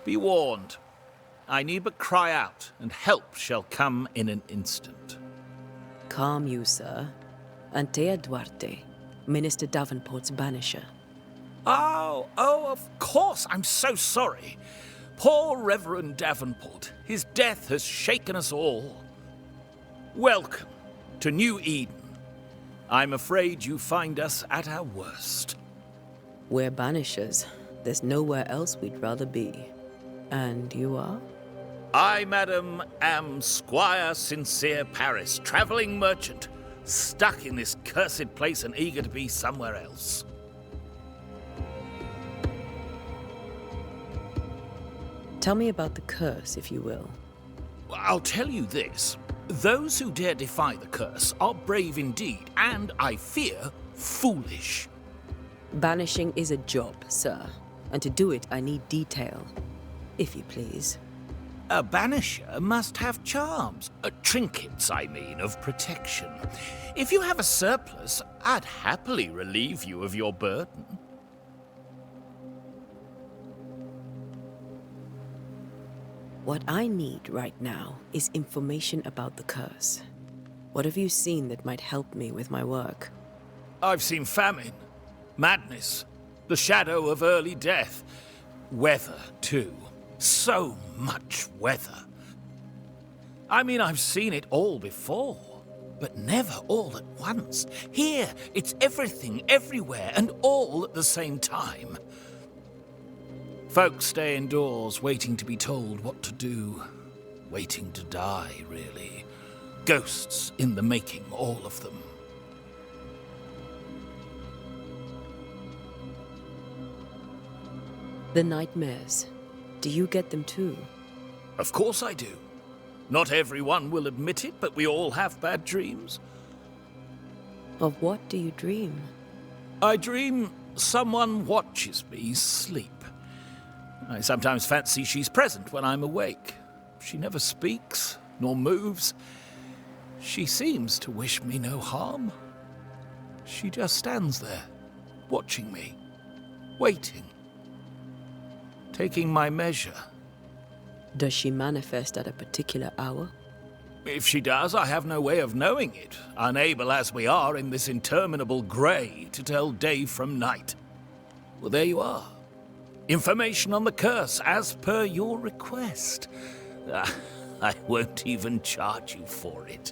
Be warned. I need but cry out, and help shall come in an instant. Calm you, sir. Antea Duarte, Minister Davenport's banisher. Oh, of course. I'm so sorry. Poor Reverend Davenport. His death has shaken us all. Welcome to New Eden. I'm afraid you find us at our worst. We're banishers. There's nowhere else we'd rather be. And you are? I, madam, am Squire Sincere Paris, travelling merchant, stuck in this cursed place and eager to be somewhere else. Tell me about the curse, if you will. I'll tell you this. Those who dare defy the curse are brave indeed, and, I fear, foolish. Banishing is a job, sir. And to do it, I need detail. If you please. A banisher must have charms. Trinkets, I mean, of protection. If you have a surplus, I'd happily relieve you of your burden. What I need right now is information about the curse. What have you seen that might help me with my work? I've seen famine, madness, the shadow of early death, weather, too. So much weather. I mean, I've seen it all before, but never all at once. Here, it's everything, everywhere, and all at the same time. Folks stay indoors, waiting to be told what to do. Waiting to die, really. Ghosts in the making, all of them. The nightmares. Do you get them too? Of course I do. Not everyone will admit it, but we all have bad dreams. Of what do you dream? I dream someone watches me sleep. I sometimes fancy she's present when I'm awake. She never speaks, nor moves. She seems to wish me no harm. She just stands there, watching me, waiting, taking my measure. Does she manifest at a particular hour? If she does, I have no way of knowing it, unable as we are in this interminable grey to tell day from night. Well, there you are. Information on the curse, as per your request. I won't even charge you for it.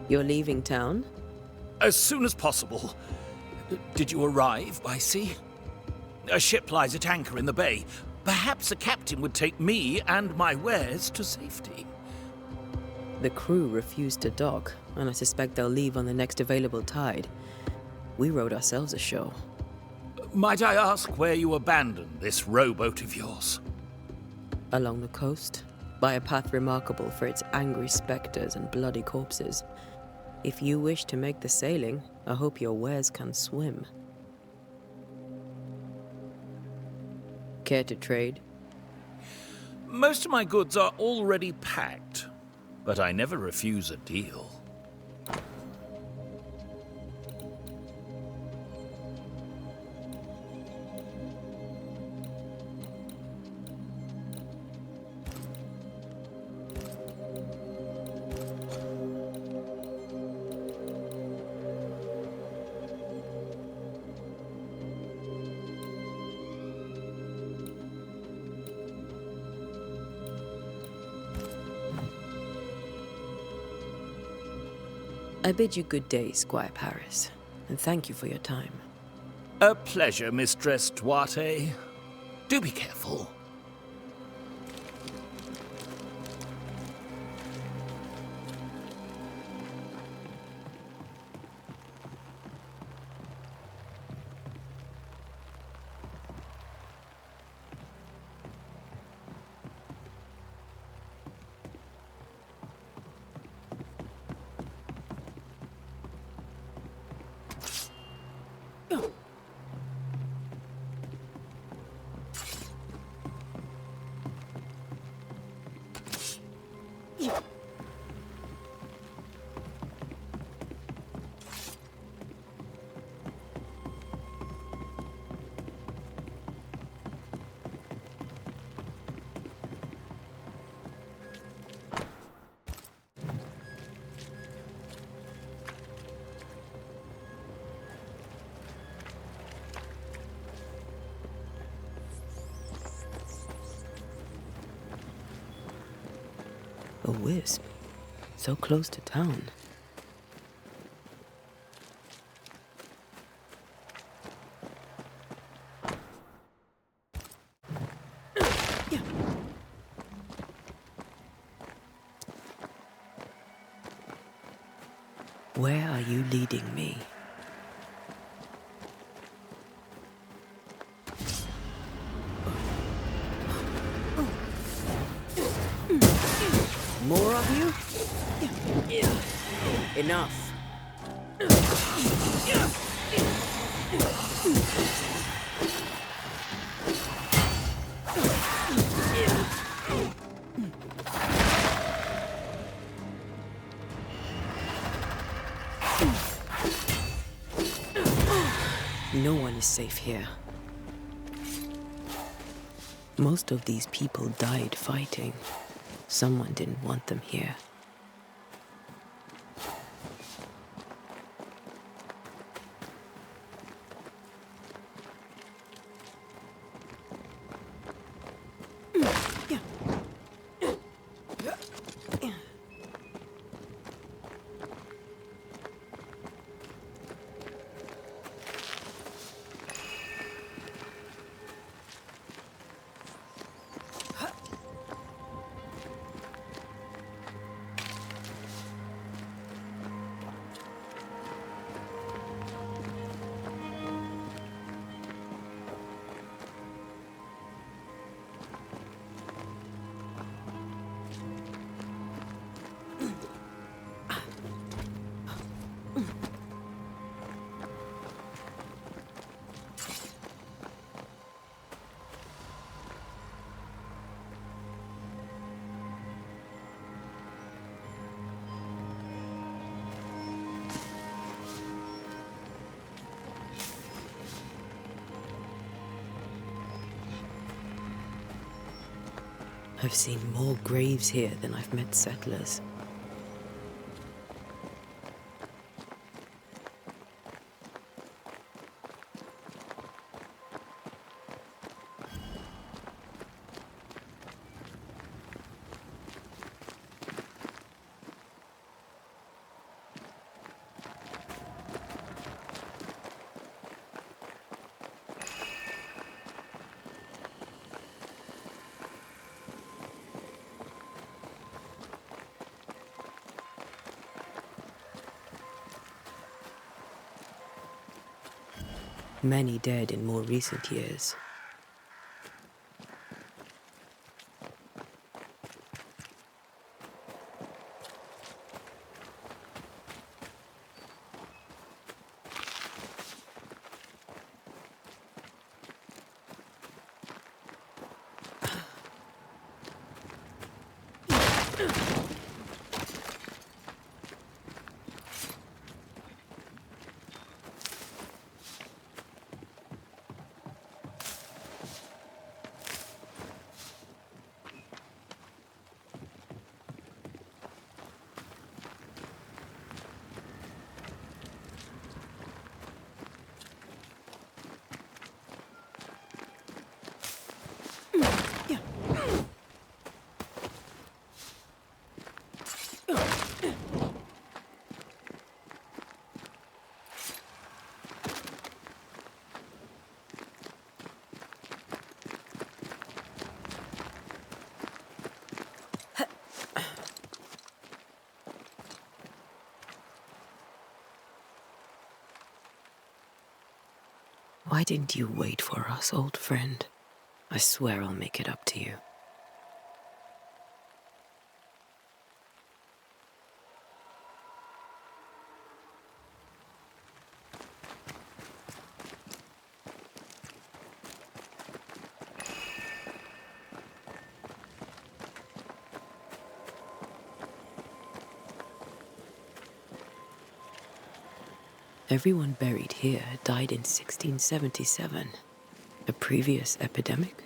You're leaving town? As soon as possible. Did you arrive by sea? A ship lies at anchor in the bay. Perhaps a captain would take me and my wares to safety. The crew refused to dock, and I suspect they'll leave on the next available tide. We rode ourselves ashore. Might I ask where you abandoned this rowboat of yours? Along the coast, by a path remarkable for its angry specters and bloody corpses. If you wish to make the sailing, I hope your wares can swim. Care to trade? Most of my goods are already packed, but I never refuse a deal. I bid you good day, Squire Paris, and thank you for your time. A pleasure, Mistress Duarte. Do be careful. A wisp, so close to town. Where are you leading me? More of you? Enough. No one is safe here. Most of these people died fighting. Someone didn't want them here. I've seen more graves here than I've met settlers. Many dead in more recent years. Why didn't you wait for us, old friend? I swear I'll make it up to you. Everyone buried here died in 1677. A previous epidemic?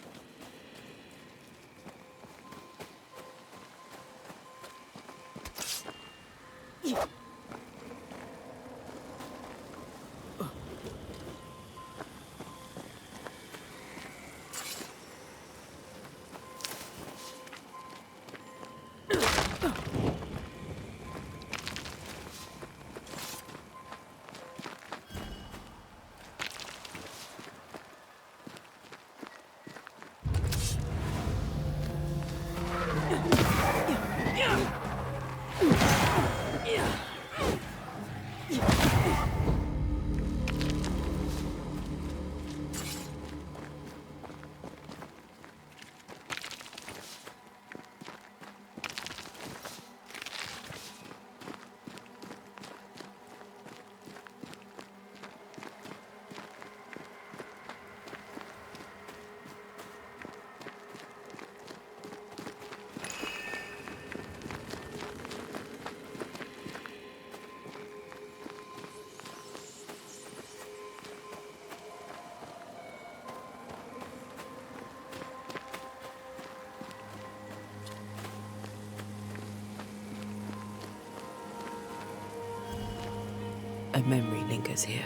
A memory lingers here.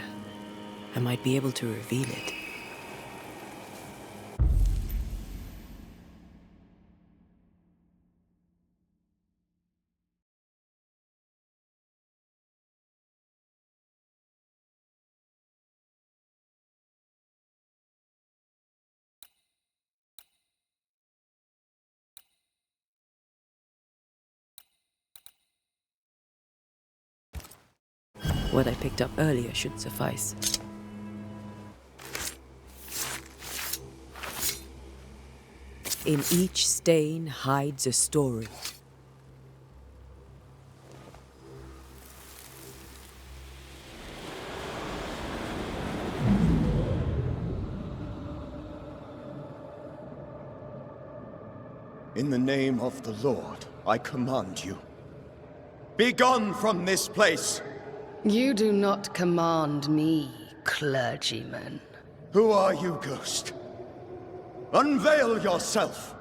I might be able to reveal it. What I picked up earlier should suffice. In each stain hides a story. In the name of the Lord, I command you. Be gone from this place! You do not command me, clergyman. Who are you, ghost? Unveil yourself!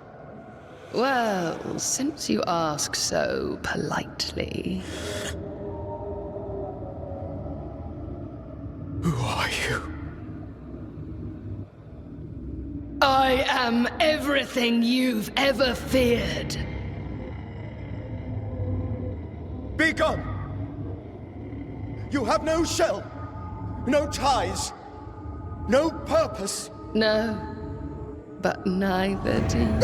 Well, since you ask so politely... Who are you? I am everything you've ever feared. Be gone! You have no shell, no ties, no purpose. No, but neither do you.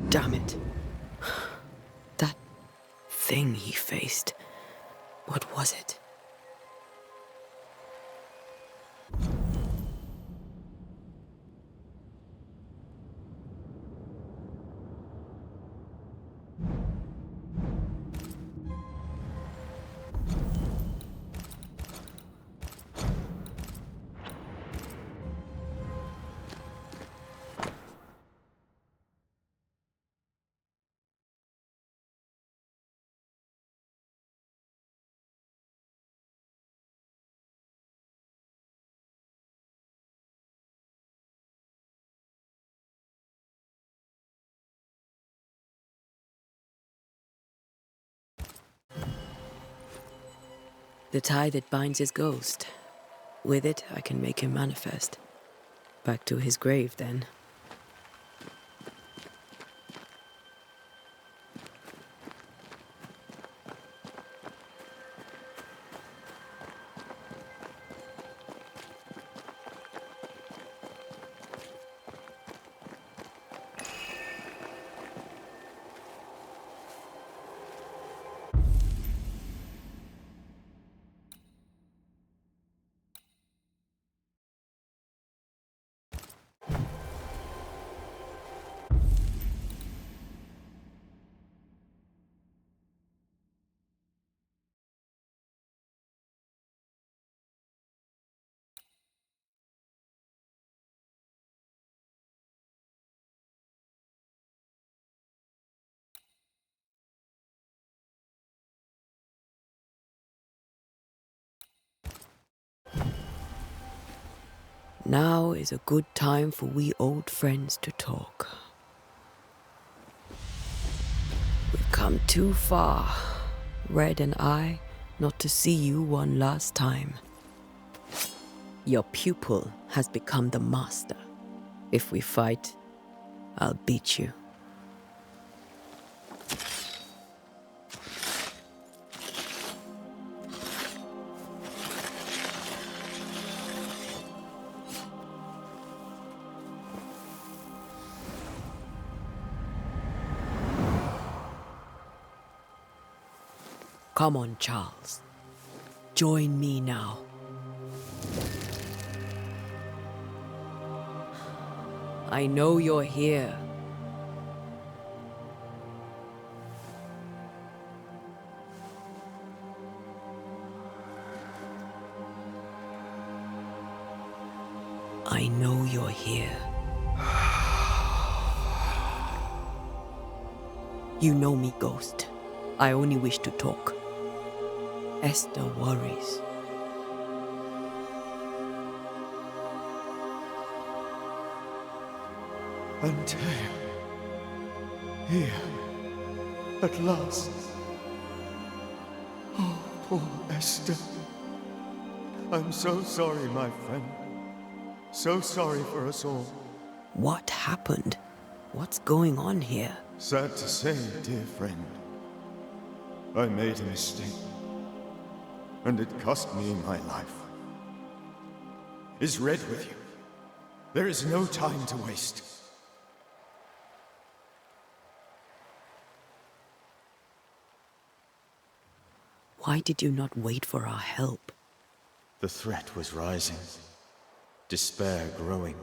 Damn it. That thing he faced. What was it? The tie that binds his ghost. With it, I can make him manifest. Back to his grave, then. Now is a good time for we old friends to talk. We've come too far, Red and I, not to see you one last time. Your pupil has become the master. If we fight, I'll beat you. Come on, Charles. Join me now. I know you're here. I know you're here. You know me, Ghost. I only wish to talk. Esther worries. Antea. Here. At last. Oh, poor Esther. I'm so sorry, my friend. So sorry for us all. What happened? What's going on here? Sad to say, dear friend, I made a mistake, and it cost me my life. Is Red with you? There is no time to waste. Why did you not wait for our help? The threat was rising, despair growing.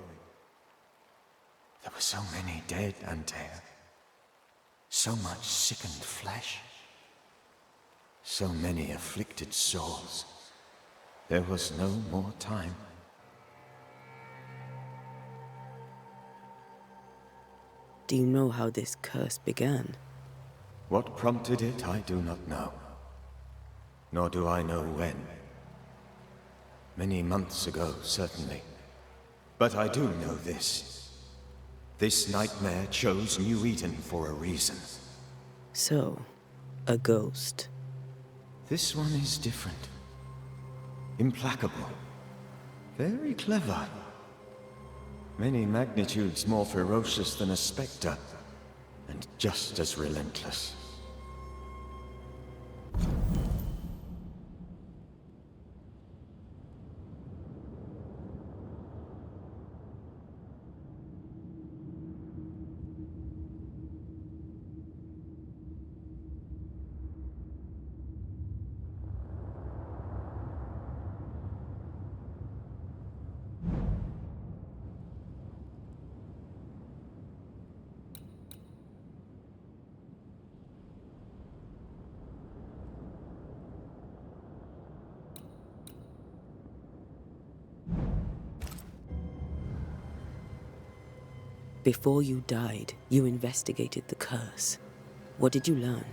There were so many dead, Antea. So much sickened flesh. So many afflicted souls. There was no more time. Do you know how this curse began? What prompted it, I do not know. Nor do I know when. Many months ago, certainly. But I do know this. This nightmare chose New Eden for a reason. So, a ghost. This one is different. Implacable. Very clever. Many magnitudes more ferocious than a spectre, and just as relentless. Before you died, you investigated the curse. What did you learn?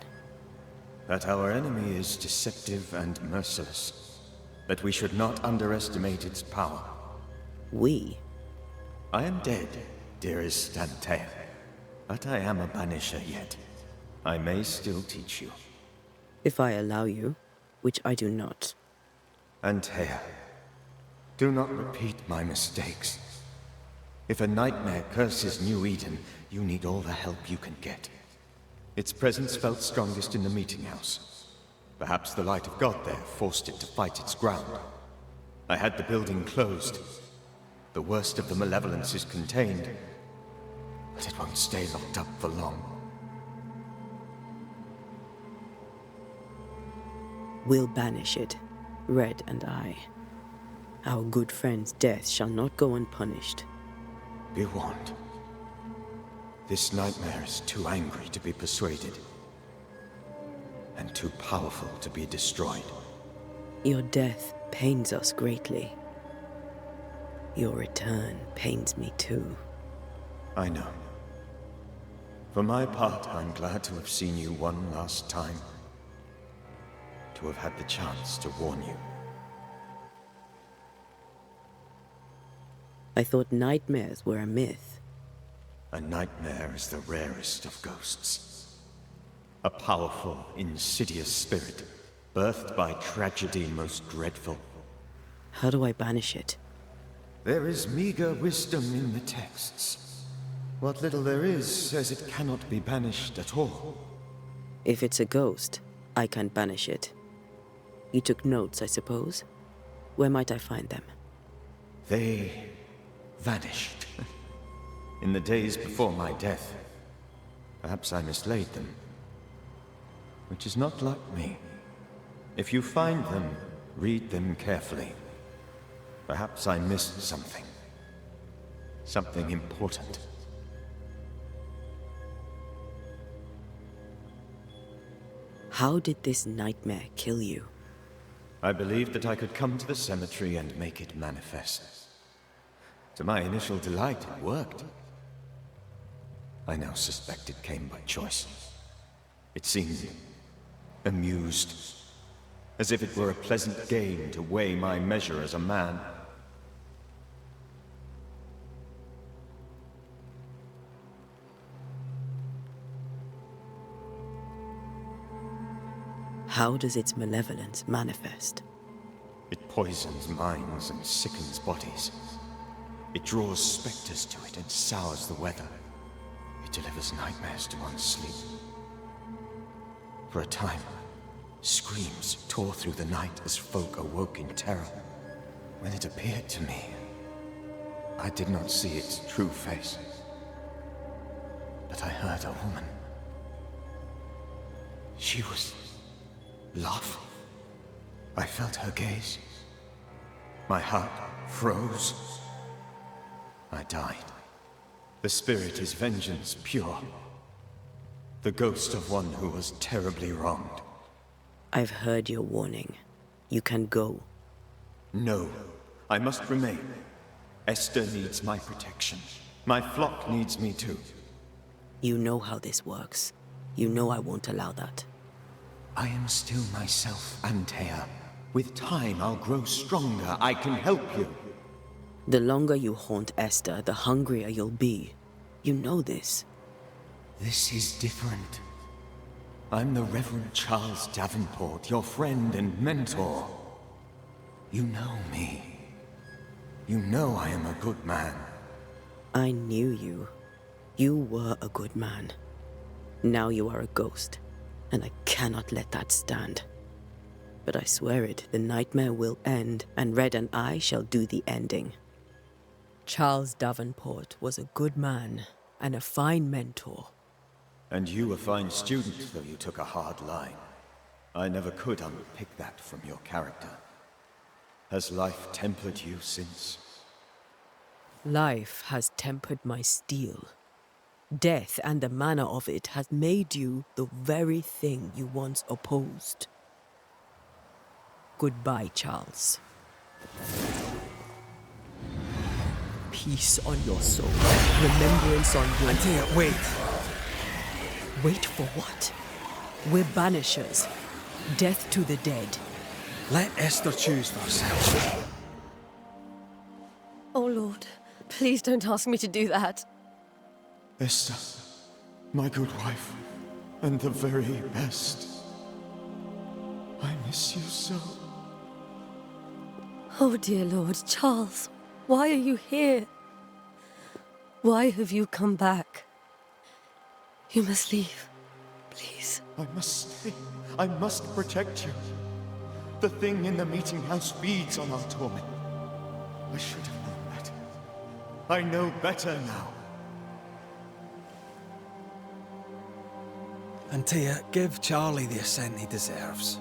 That our enemy is deceptive and merciless. That we should not underestimate its power. We? I am dead, dearest Stanьте. But I am a Banisher yet. I may still teach you. If I allow you, which I do not. Antea, do not repeat my mistakes. If a nightmare curses New Eden, you need all the help you can get. Its presence felt strongest in the meeting house. Perhaps the light of God there forced it to fight its ground. I had the building closed. The worst of the malevolence is contained, but it won't stay locked up for long. We'll banish it, Red and I. Our good friend's death shall not go unpunished. Be warned. This nightmare is too angry to be persuaded, and too powerful to be destroyed. Your death pains us greatly. Your return pains me too. I know. For my part, I'm glad to have seen you one last time. To have had the chance to warn you. I thought nightmares were a myth. A nightmare is the rarest of ghosts. A powerful, insidious spirit, birthed by tragedy most dreadful. How do I banish it? There is meager wisdom in the texts. What little there is says it cannot be banished at all. If it's a ghost, I can't banish it. You took notes, I suppose? Where might I find them? They vanished. In the days before my death. Perhaps I mislaid them. Which is not like me. If you find them, read them carefully. Perhaps I missed something. Something important. How did this nightmare kill you? I believed that I could come to the cemetery and make it manifest. To my initial delight, it worked. I now suspect it came by choice. It seemed amused, as if it were a pleasant game to weigh my measure as a man. How does its malevolence manifest? It poisons minds and sickens bodies. It draws specters to it and sours the weather. It delivers nightmares to one's sleep. For a time, screams tore through the night as folk awoke in terror. When it appeared to me, I did not see its true face. But I heard a woman. She was laughing. I felt her gaze. My heart froze. I died. The spirit is vengeance pure. The ghost of one who was terribly wronged. I've heard your warning. You can go. No, I must remain. Esther needs my protection. My flock needs me too. You know how this works. You know I won't allow that. I am still myself, Antea. With time, I'll grow stronger. I can help you. The longer you haunt Esther, the hungrier you'll be. You know this. This is different. I'm the Reverend Charles Davenport, your friend and mentor. You know me. You know I am a good man. I knew you. You were a good man. Now you are a ghost, and I cannot let that stand. But I swear it, the nightmare will end, and Red and I shall do the ending. Charles Davenport was a good man and a fine mentor. And you a fine student, though you took a hard line. I never could unpick that from your character. Has life tempered you since? Life has tempered my steel. Death and the manner of it has made you the very thing you once opposed. Goodbye, Charles. Peace on your soul. Remembrance on your... Antea, wait. Wait for what? We're banishers. Death to the dead. Let Esther choose for herself. Oh, Lord. Please don't ask me to do that. Esther, my good wife, and the very best. I miss you so. Oh, dear Lord. Charles, why are you here? Why have you come back? You must leave. Please. I must stay. I must protect you. The thing in the meeting house feeds on our torment. I should have known better. I know better now. Antea, give Charlie the ascent he deserves.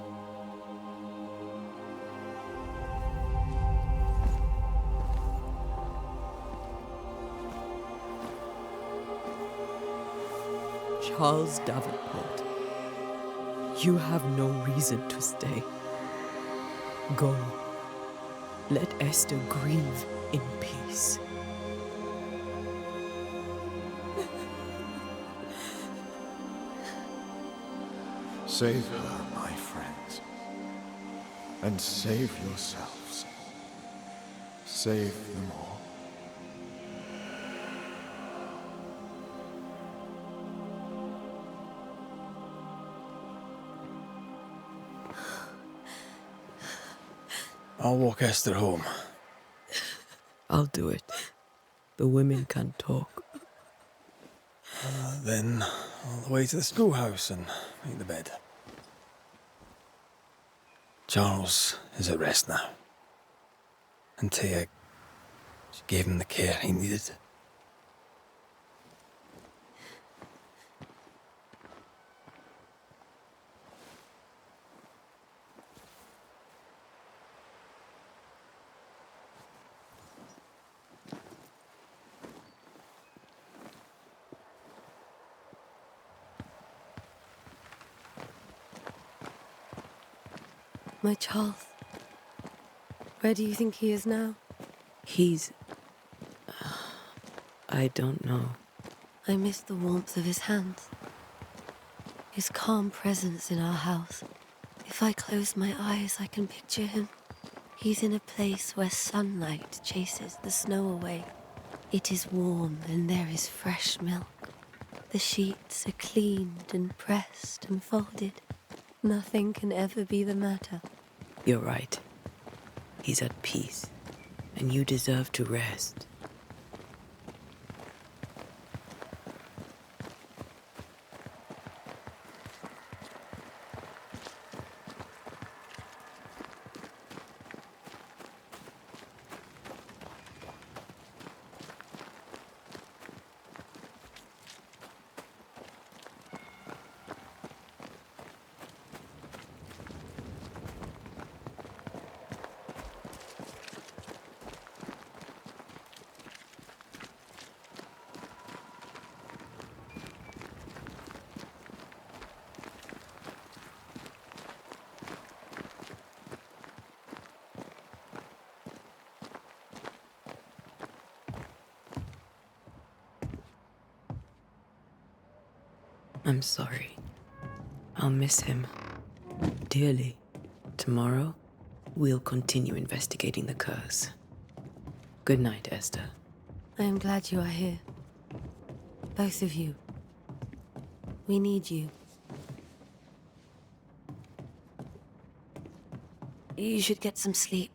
Charles Davenport, you have no reason to stay. Go. Let Esther grieve in peace. Save her, my friends. And save yourselves. Save them all. I'll walk Esther home. I'll do it. The women can talk. Then all the way to the schoolhouse and make the bed. Charles is at rest now. Antea, she gave him the care he needed. My Charles. Where do you think he is now? He's... I don't know. I miss the warmth of his hands. his calm presence in our house. If I close my eyes, I can picture him. He's in a place where sunlight chases the snow away. It is warm and there is fresh milk. The sheets are cleaned and pressed and folded. Nothing can ever be the matter. You're right. He's at peace, and you deserve to rest. I'm sorry. I'll miss him dearly. Tomorrow, we'll continue investigating the curse. Good night, Esther. I am glad you are here. Both of you. We need you. You should get some sleep.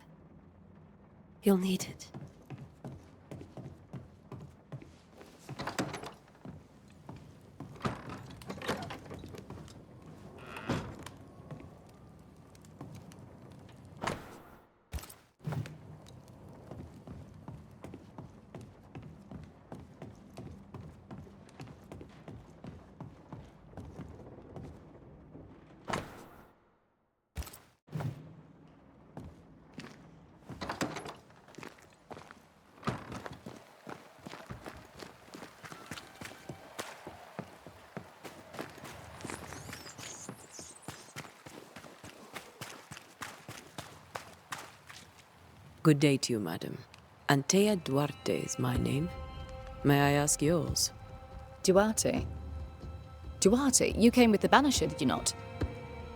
You'll need it. Good day to you, madam. Antea Duarte is my name. May I ask yours? Duarte? Duarte, you came with the Banisher, did you not?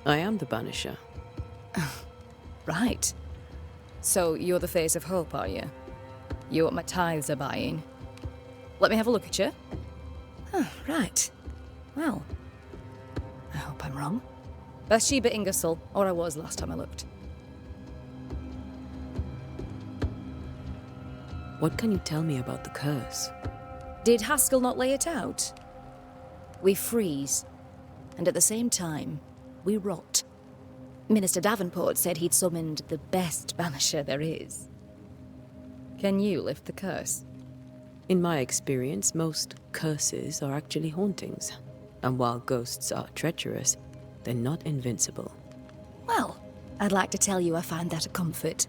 I am the Banisher. Right. So you're the face of hope, are you? You're what my tithes are buying. Let me have a look at you. Right. Well, I hope I'm wrong. Bathsheba Ingersoll, or I was last time I looked. What can you tell me about the curse? Did Haskell not lay it out? We freeze, and at the same time, we rot. Minister Davenport said he'd summoned the best banisher there is. Can you lift the curse? In my experience, most curses are actually hauntings. And while ghosts are treacherous, they're not invincible. Well, I'd like to tell you I find that a comfort,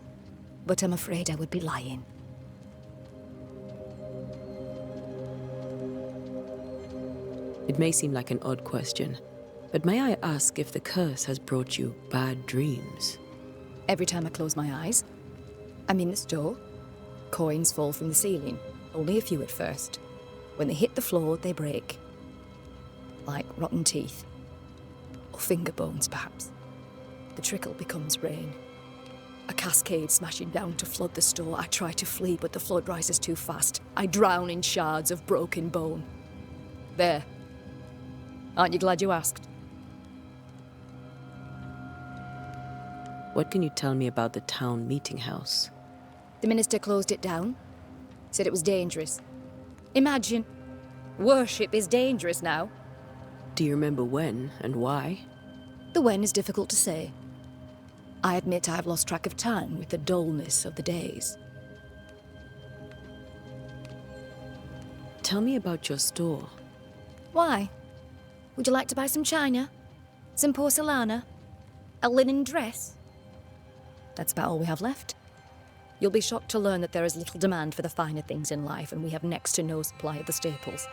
but I'm afraid I would be lying. It may seem like an odd question, but may I ask if the curse has brought you bad dreams? Every time I close my eyes, I'm in the store. Coins fall from the ceiling, only a few at first. When they hit the floor, they break. Like rotten teeth. Or finger bones, perhaps. The trickle becomes rain. A cascade smashing down to flood the store. I try to flee, but the flood rises too fast. I drown in shards of broken bone. There. Aren't you glad you asked? What can you tell me about the town meeting house? The minister closed it down. Said it was dangerous. Imagine. Worship is dangerous now. Do you remember when and why? The when is difficult to say. I admit I've lost track of time with the dullness of the days. Tell me about your store. Why? Would you like to buy some china? Some porcelana? A linen dress? That's about all we have left. You'll be shocked to learn that there is little demand for the finer things in life, and we have next to no supply of the staples.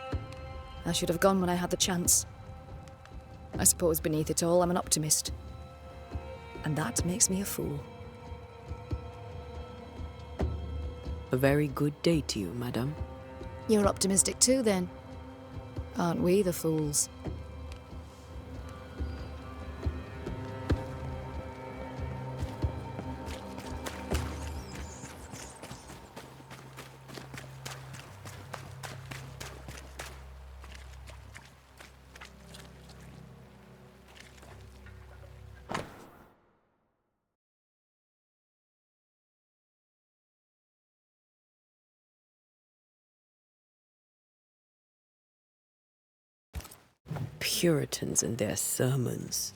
I should have gone when I had the chance. I suppose beneath it all, I'm an optimist. And that makes me a fool. A very good day to you, madame. You're optimistic too, then. Aren't we the fools? Puritans and their sermons.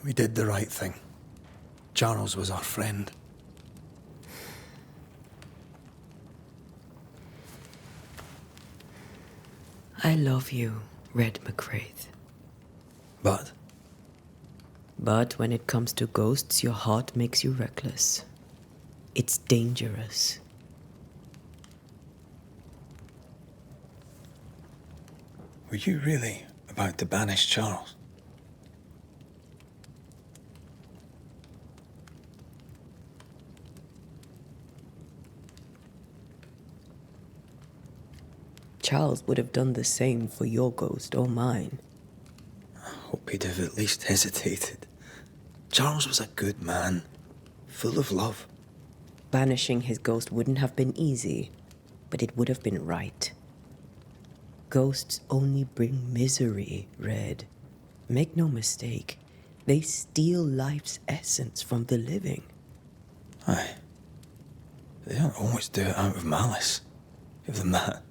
We did the right thing. Charles was our friend. I love you, Red McWraith. But But when it comes to ghosts, your heart makes you reckless. It's dangerous. were you really about to banish Charles? Charles would have done the same for your ghost or mine. I hope he'd have at least hesitated. Charles was a good man, full of love. Banishing his ghost wouldn't have been easy, but it would have been right. Ghosts only bring misery, Red. Make no mistake, they steal life's essence from the living. Aye. They don't always do it out of malice. Give them that.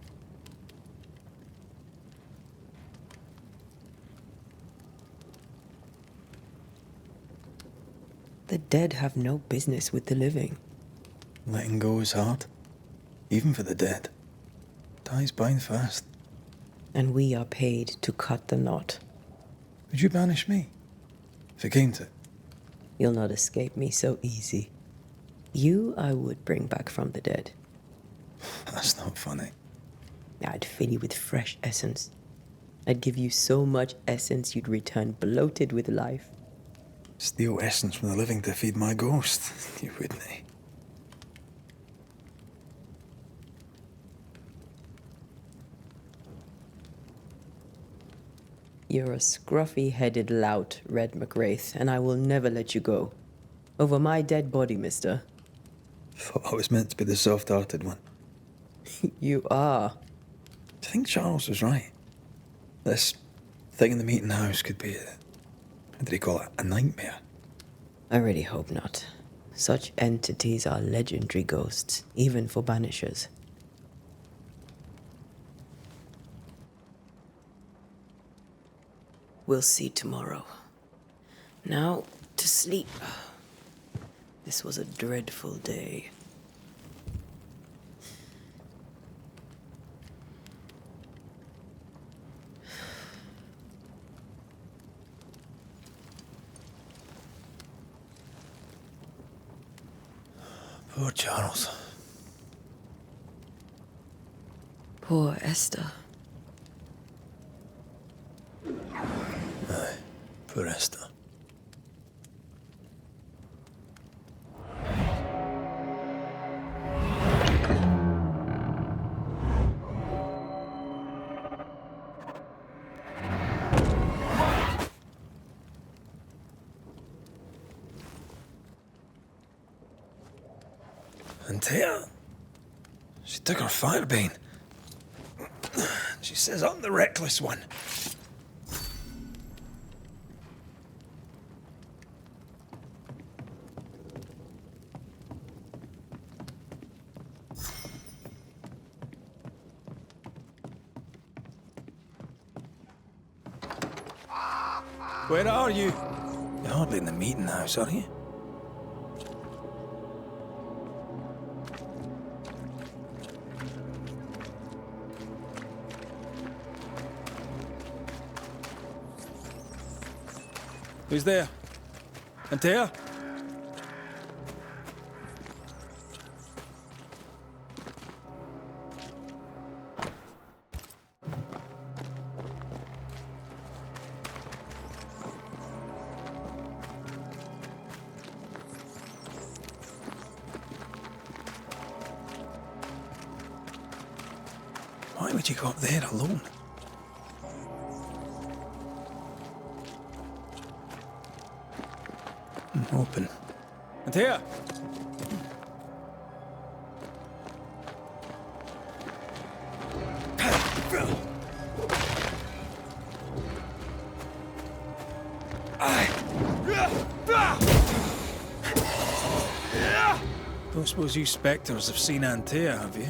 The dead have no business with the living. Letting go is hard, even for the dead. Ties bind fast. And we are paid to cut the knot. Would you banish me, if it came to it? You'll not escape me so easy. You I would bring back from the dead. That's not funny. I'd fill you with fresh essence. I'd give you so much essence you'd return bloated with life. Steal essence from the living to feed my ghost. You wouldn't, eh? You're a scruffy-headed lout, Red McWraith, and I will never let you go. Over my dead body, mister. Thought I was meant to be the soft-hearted one. You are. Do you think Charles was right? This thing in the meeting house could be what did he call it? A nightmare? I really hope not. Such entities are legendary ghosts, even for Banishers. We'll see tomorrow. Now, to sleep. This was a dreadful day. Poor Charles. Poor Esther. Aye, poor Esther. And Tia, she took her firebane. She says I'm the reckless one. Where are you? You're hardly in the meeting house, are you? Who's there? Antea? Why would you go up there alone? Open. Antea! Don't suppose you spectres have seen Antea, have you?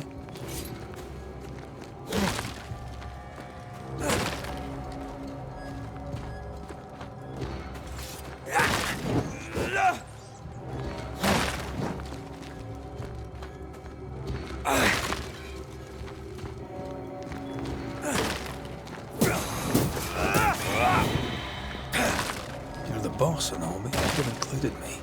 You're the boss and all, but you've included me.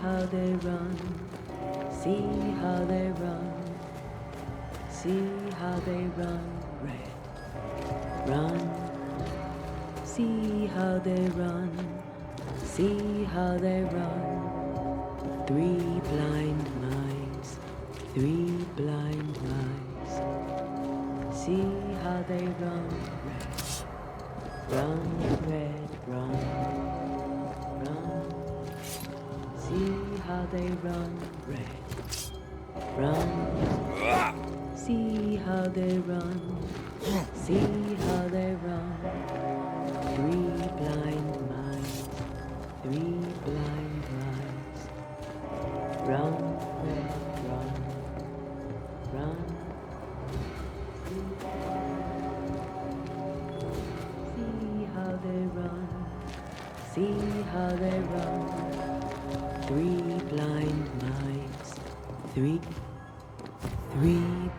how they run, see how they run, see how they run, red, run, see how they run, see how they run, three blind mice, three blind mice, see how they run, red, run, run, see how they run, red, run, see how they run, see how they run, three blind mice, three blind mice, run, red, run, run, see how they run, see how they run, three blind mice, three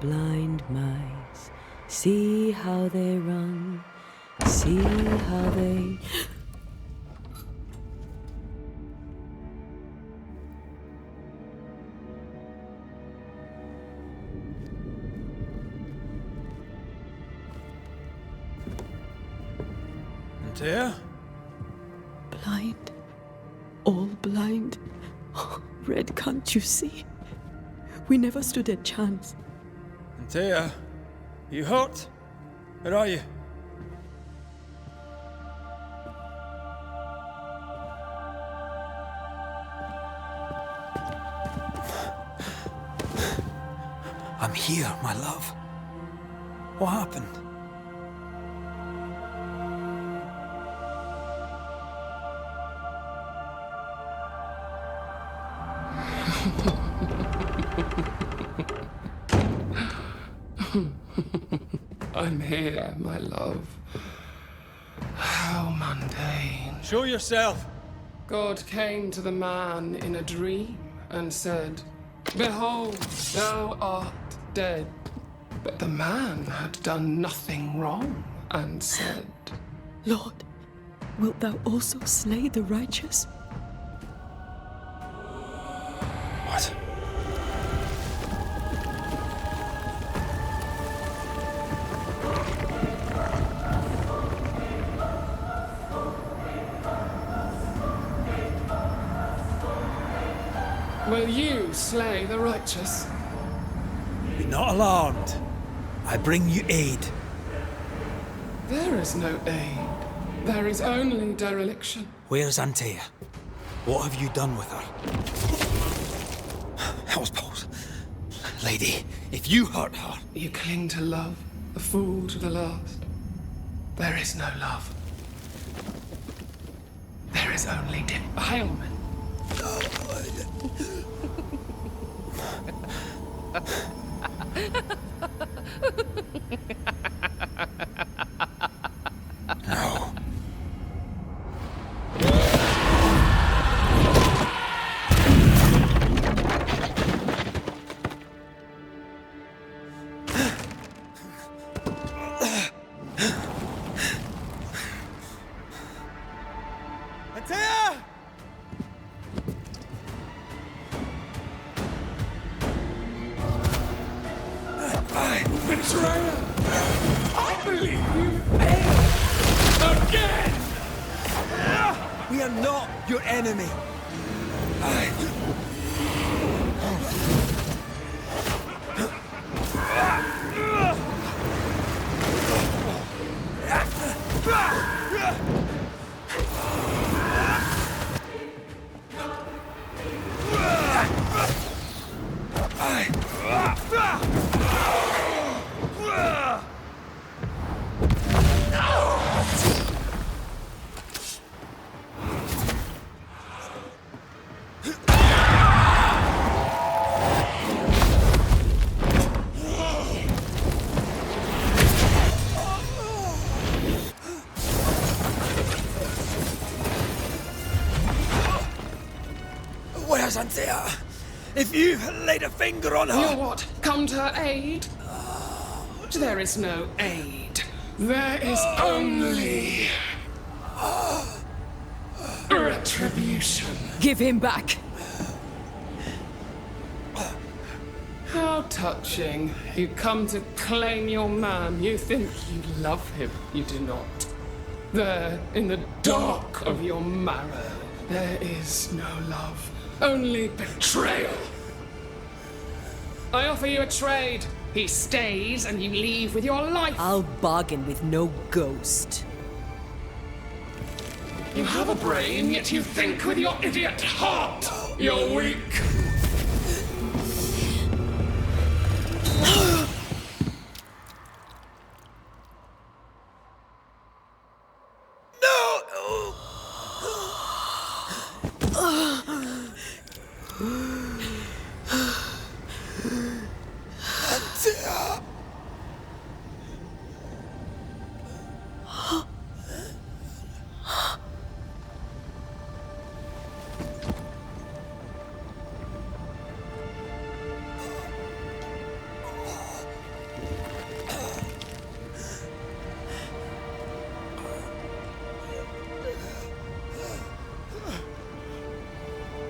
blind mice, see how they run, see how they... Antea? Blind. All blind. Oh, Red, can't you see? We never stood a chance. Antea, you hurt? Where are you? I'm here, my love. What happened? I'm here, my love. How mundane. Show yourself! God came to the man in a dream and said, "Behold, thou art dead." But the man had done nothing wrong and said, Lord, wilt thou also slay the righteous? What? "Will you slay the righteous?" Be not alarmed. I bring you aid. There is no aid. There is only dereliction. Where's Antea? What have you done with her? Hell's balls. Lady, if you hurt her... You cling to love, a fool to the last. There is no love. There is only defilement. No. Antea! Betrayer! I believe you failed again! We are not your enemy. Where's Antea? If you laid a finger on her... You what? Come to her aid? There is no aid. There is only... retribution. Give him back. How touching. You come to claim your man. You think you love him. You do not. There, in the dark of your marrow, there is no love. Only betrayal. I offer you a trade. He stays and you leave with your life. I'll bargain with no ghost. You have a brain, yet you think with your idiot heart. You're weak.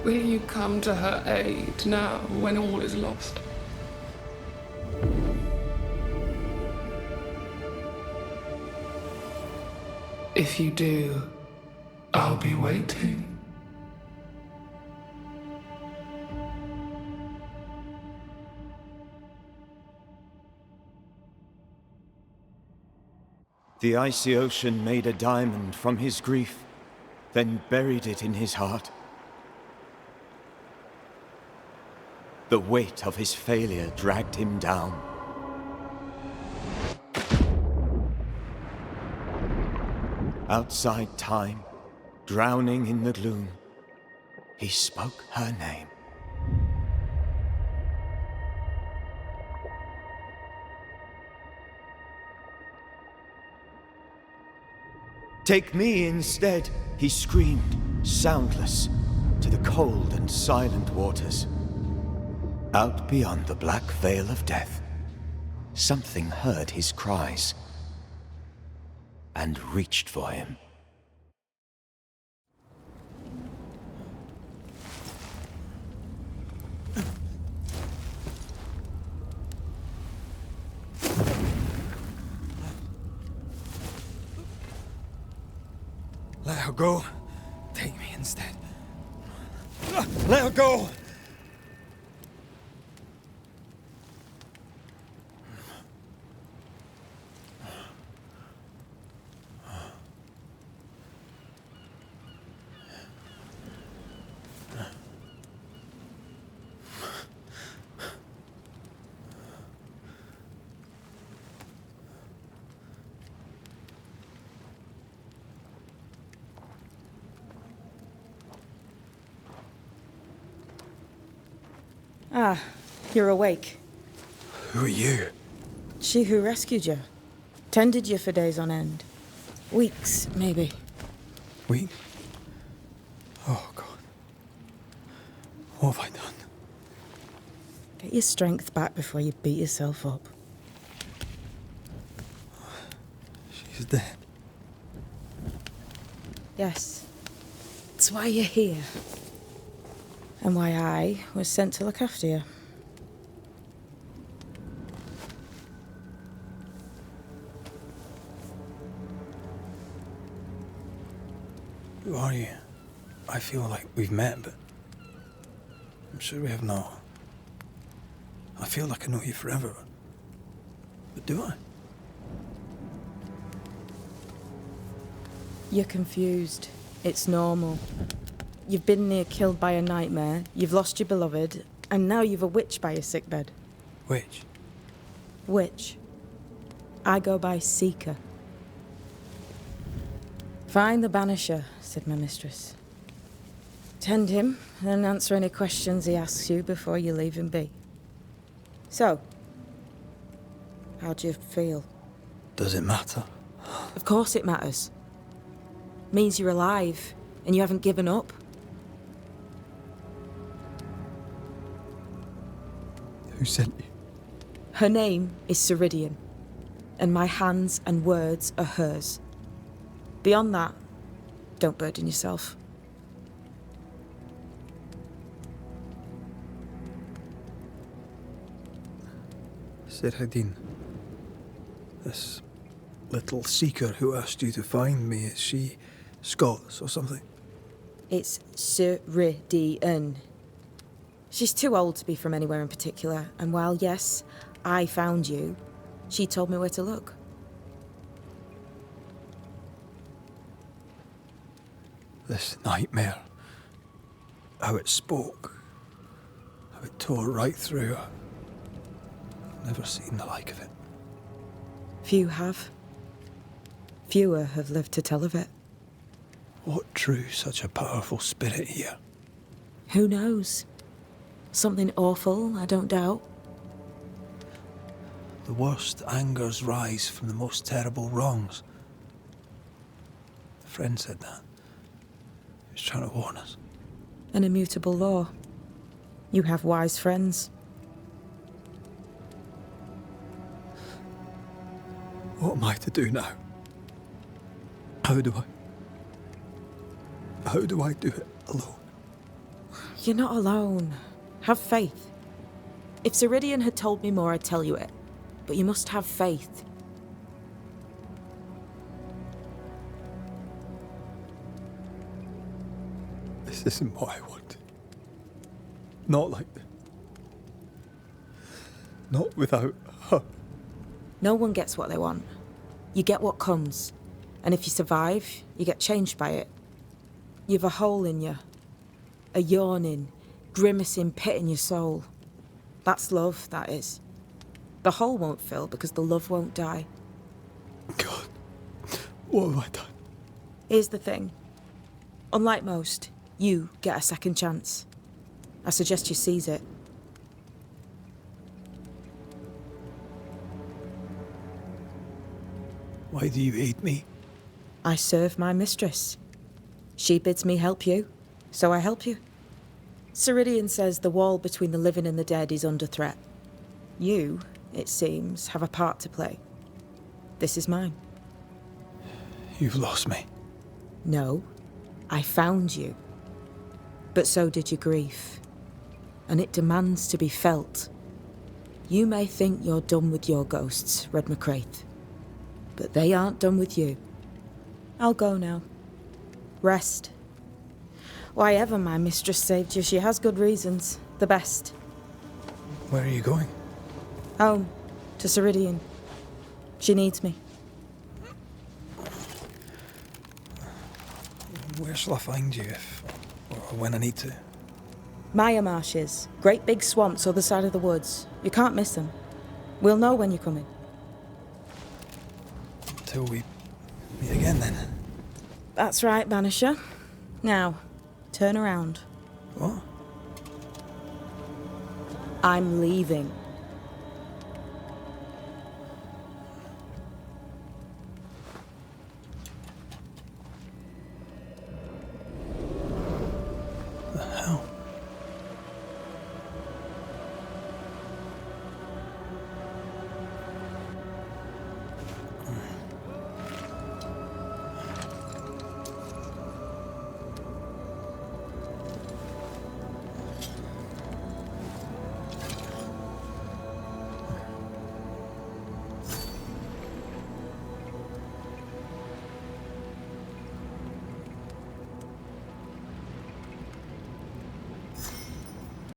Will you come to her aid now, when all is lost? If you do, I'll be waiting. The icy ocean made a diamond from his grief, then buried it in his heart. The weight of his failure dragged him down. Outside time, drowning in the gloom, he spoke her name. Take me instead, he screamed, soundless, to the cold and silent waters. Out beyond the black veil of death, something heard his cries and reached for him. Let her go. Take me instead. Let her go! Ah, you're awake. Who are you? She who rescued you. Tended you for days on end. Weeks, maybe. We? Oh, God. What have I done? Get your strength back before you beat yourself up. She's dead. Yes. That's why you're here. And why I was sent to look after you. Who are you? I feel like we've met, but I'm sure we have not. I feel like I know you forever, but do I? You're confused. It's normal. You've been near killed by a nightmare, you've lost your beloved, and now you've a witch by your sickbed. Which? Witch. I go by Seeker. Find the Banisher, said my mistress. Tend him, and answer any questions he asks you before you leave him be. So, how do you feel? Does it matter? Of course it matters. Means you're alive, and you haven't given up. Who sent you? Her name is Ceridian, and my hands and words are hers. Beyond that, don't burden yourself. Ceridian, this little seeker who asked you to find me, is she Scots or something? It's Ceridian. She's too old to be from anywhere in particular, and while, yes, I found you, she told me where to look. This nightmare, how it spoke, how it tore right through her. I've never seen the like of it. Few have. Fewer have lived to tell of it. What drew such a powerful spirit here? Who knows? Something awful, I don't doubt. The worst angers rise from the most terrible wrongs. A friend said that. He was trying to warn us. An immutable law. You have wise friends. What am I to do now? How do I do it alone? You're not alone. Have faith. If Ceridian had told me more, I'd tell you it. But you must have faith. This isn't what I want. Not like... Not without her. No one gets what they want. You get what comes. And if you survive, you get changed by it. You've a hole in you. A yawning, grimacing pit in your soul. That's love, that is. The hole won't fill because the love won't die. God, what have I done? Here's the thing. Unlike most, you get a second chance. I suggest you seize it. Why do you hate me? I serve my mistress. She bids me help you, so I help you. Ceridian says the wall between the living and the dead is under threat. You, it seems, have a part to play. This is mine. You've lost me. No, I found you. But so did your grief. And it demands to be felt. You may think you're done with your ghosts, Red McCraith. But they aren't done with you. I'll go now. Rest. Why ever my mistress saved you, she has good reasons. The best. Where are you going? Home. To Ceridian. She needs me. Where shall I find you if... or when I need to? Maya marshes. Great big swamps other side of the woods. You can't miss them. We'll know when you're coming. Until we meet again, then. That's right, Banisher. Now, turn around. What? I'm leaving.